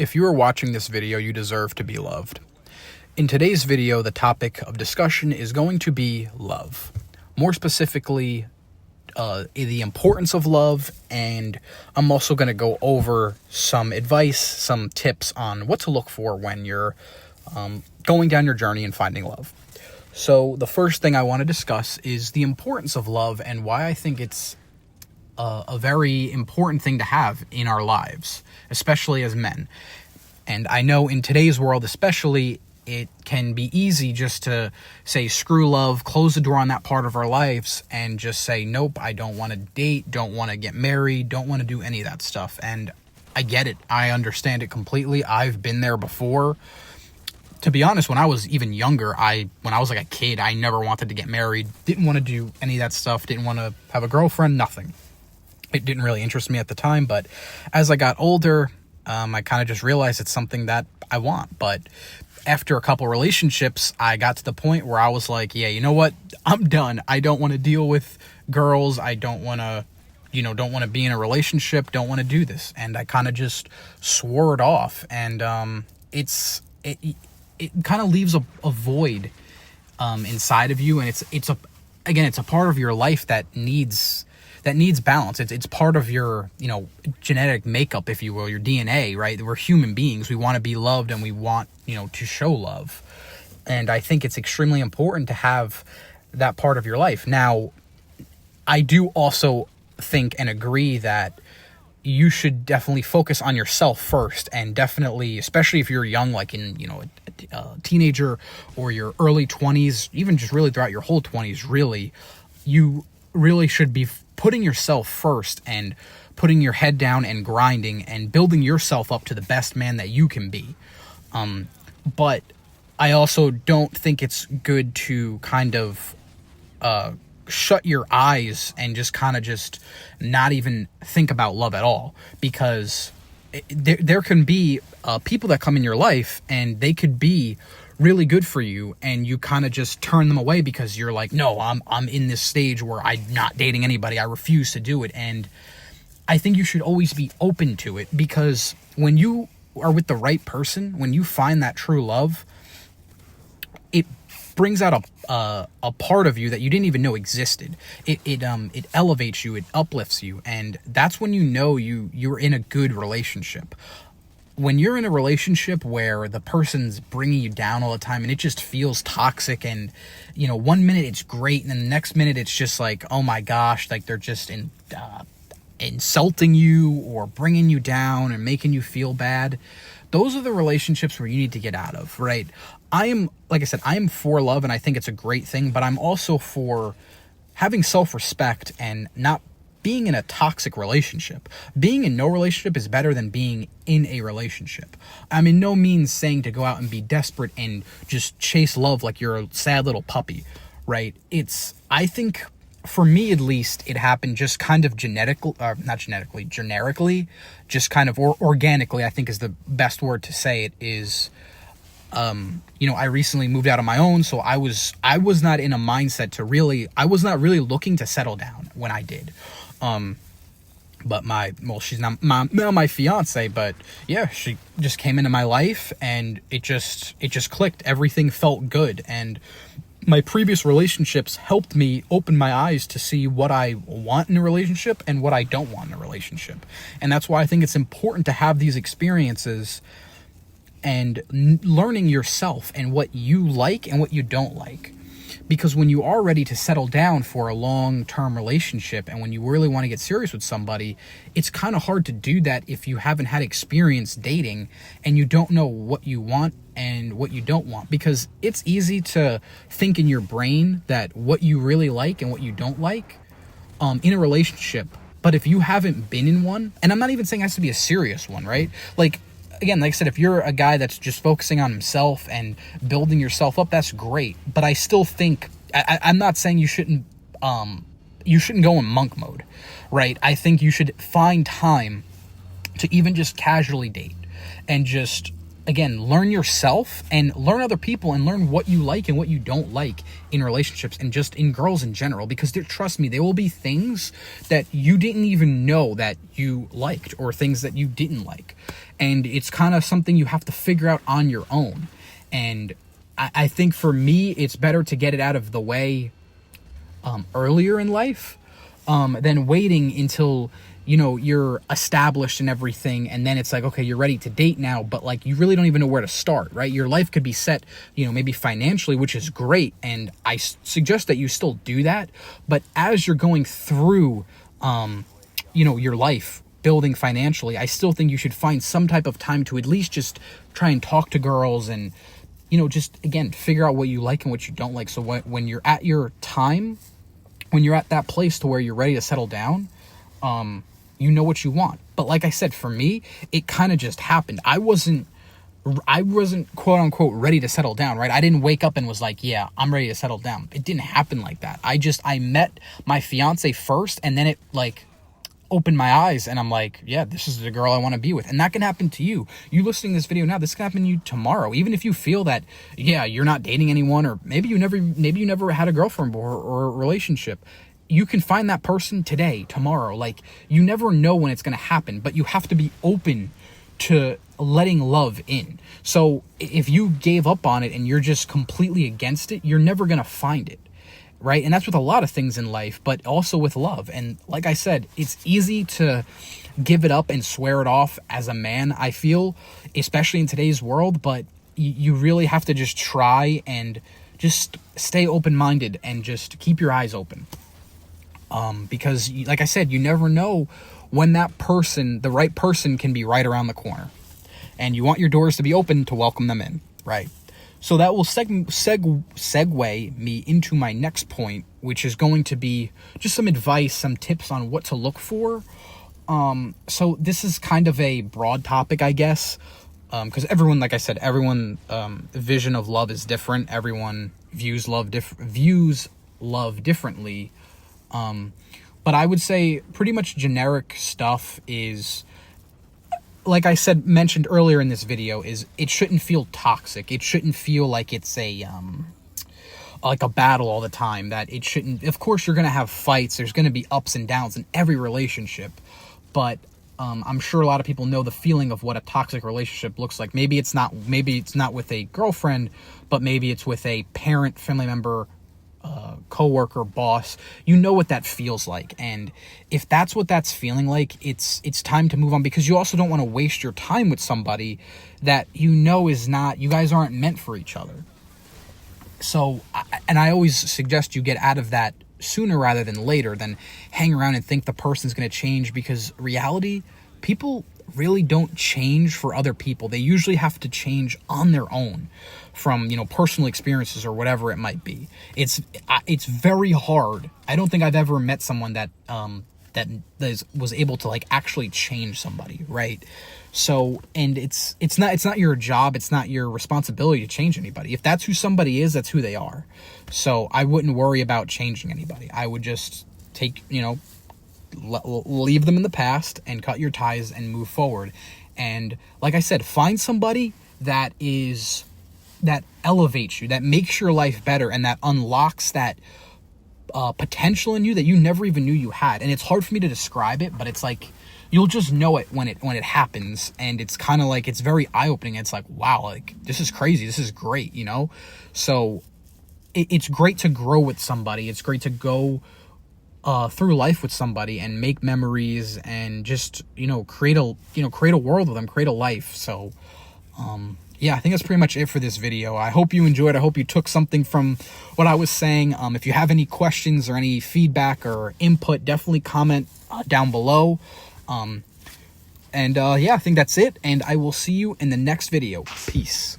If you are watching this video, you deserve to be loved. In today's video, the topic of discussion is going to be love. More specifically, the importance of love, and I'm also going to go over some advice, some tips on what to look for when you're going down your journey and finding love. So the first thing I want to discuss is the importance of love and why I think it's a very important thing to have in our lives, especially as men. And I know in today's world especially, it can be easy just to say screw love, close the door on that part of our lives, and just say, nope, I don't want to date, don't want to get married, don't want to do any of that stuff. And I get it. I understand it completely. I've been there before. To be honest, when I was even younger, when I was like a kid, I never wanted to get married, didn't want to do any of that stuff, didn't want to have a girlfriend, nothing. It didn't really interest me at the time, but as I got older, I kind of just realized it's something that I want. But after a couple relationships, I got to the point where I was like, yeah, you know what? I'm done. I don't want to deal with girls. I don't want to, don't want to be in a relationship, don't want to do this. And I kind of just swore it off. And it kind of leaves a void inside of you. And it's a part of your life that needs balance. It's part of your, genetic makeup, if you will, your DNA, right? We're human beings. We want to be loved and we want, to show love. And I think it's extremely important to have that part of your life. Now, I do also think and agree that you should definitely focus on yourself first, and definitely, especially if you're young, like in, a teenager or your early 20s, even just really throughout your whole 20s, really, you really should be putting yourself first and putting your head down and grinding and building yourself up to the best man that you can be. But I also don't think it's good to kind of shut your eyes and just kind of just not even think about love at all, because there can be people that come in your life and they could be really good for you, and you kind of just turn them away because you're like, no, I'm in this stage where I'm not dating anybody. I refuse to do it. And I think you should always be open to it, because when you are with the right person, when you find that true love, it brings out a part of you that you didn't even know existed. It elevates you, it uplifts you, and that's when you're in a good relationship. When you're in a relationship where the person's bringing you down all the time and it just feels toxic, and, 1 minute it's great and then the next minute it's just like, oh my gosh, like they're just insulting you or bringing you down and making you feel bad. Those are the relationships where you need to get out of, right? I am for love, and I think it's a great thing, but I'm also for having self-respect and not being in a toxic relationship. Being in no relationship is better than being in a relationship. I'm in no means saying to go out and be desperate and just chase love like you're a sad little puppy, right? I think, for me at least, it happened just kind of generically, just kind of organically, I think is the best word to say it, is, I recently moved out on my own, so I was not in a mindset I was not really looking to settle down when I did. But she's not my fiance, but yeah, she just came into my life and it just clicked. Everything felt good. And my previous relationships helped me open my eyes to see what I want in a relationship and what I don't want in a relationship. And that's why I think it's important to have these experiences and learning yourself and what you like and what you don't like. Because when you are ready to settle down for a long-term relationship, and when you really want to get serious with somebody, it's kind of hard to do that if you haven't had experience dating and you don't know what you want and what you don't want. Because it's easy to think in your brain that what you really like and what you don't like in a relationship. But if you haven't been in one, and I'm not even saying it has to be a serious one, right? Again, like I said, if you're a guy that's just focusing on himself and building yourself up, that's great. But I still think, I'm not saying you shouldn't go in monk mode, right? I think you should find time to even just casually date and just again, learn yourself and learn other people and learn what you like and what you don't like in relationships and just in girls in general, because trust me, there will be things that you didn't even know that you liked or things that you didn't like. And it's kind of something you have to figure out on your own. And I think for me, it's better to get it out of the way earlier in life than waiting until, you know, you're established and everything, and then it's like, okay, you're ready to date now, but like you really don't even know where to start, right? Your life could be set, you know, maybe financially, which is great, and I suggest that you still do that. But as you're going through, you know, your life building financially, I still think you should find some type of time to at least just try and talk to girls and, you know, just again figure out what you like and what you don't like. So when you're at your time, when you're at that place to where you're ready to settle down, you know what you want. But like I said, for me, it kind of just happened. I wasn't quote unquote ready to settle down, right? I didn't wake up and was like, yeah, I'm ready to settle down. It didn't happen like that. I met my fiance first, and then it like opened my eyes, and I'm like, yeah, this is the girl I want to be with. And that can happen to you. You listening to this video now, this can happen to you tomorrow. Even if you feel that, yeah, you're not dating anyone, or maybe you never had a girlfriend or a relationship. You can find that person today, tomorrow. Like, you never know when it's going to happen, but you have to be open to letting love in. So if you gave up on it and you're just completely against it, you're never going to find it, right? And that's with a lot of things in life, but also with love. And like I said, it's easy to give it up and swear it off as a man, I feel, especially in today's world, but you really have to just try and just stay open-minded and just keep your eyes open. Because like I said, you never know when that person, the right person, can be right around the corner, and you want your doors to be open to welcome them in, right? So that will segue me into my next point, which is going to be just some advice, some tips on what to look for. So this is kind of a broad topic, I guess, because everyone, like I said, everyone vision of love is different. Everyone views love differently. But I would say pretty much generic stuff is, like I said, mentioned earlier in this video, is it shouldn't feel toxic. It shouldn't feel like it's like a battle all the time. That it shouldn't, of course you're going to have fights. There's going to be ups and downs in every relationship, but I'm sure a lot of people know the feeling of what a toxic relationship looks like. Maybe it's not with a girlfriend, but maybe it's with a parent, family member, coworker, boss. You know what that feels like, and if that's what that's feeling like, it's time to move on, because you also don't want to waste your time with somebody that you know is not, you guys aren't meant for each other. So, and I always suggest you get out of that sooner rather than later, than hang around and think the person's going to change, because reality, people really don't change for other people. They usually have to change on their own from, you know, personal experiences or whatever it might be. It's very hard. I don't think I've ever met someone that was able to like actually change somebody, right? So, and it's not your job, it's not your responsibility to change anybody. If that's who somebody is, that's who they are. So I wouldn't worry about changing anybody. I would just take, you know, leave them in the past and cut your ties and move forward. And like I said, find somebody that elevates you, that makes your life better, and that unlocks that potential in you that you never even knew you had. And it's hard for me to describe it, but it's like, you'll just know it when it happens. And it's kind of like, it's very eye-opening. It's like, wow, like, this is crazy. This is great, you know? So it's great to grow with somebody. It's great to go through life with somebody and make memories and just, you know, create a world with them, create a life. So, yeah, I think that's pretty much it for this video. I hope you enjoyed. I hope you took something from what I was saying. If you have any questions or any feedback or input, definitely comment down below. Yeah, I think that's it, and I will see you in the next video. Peace.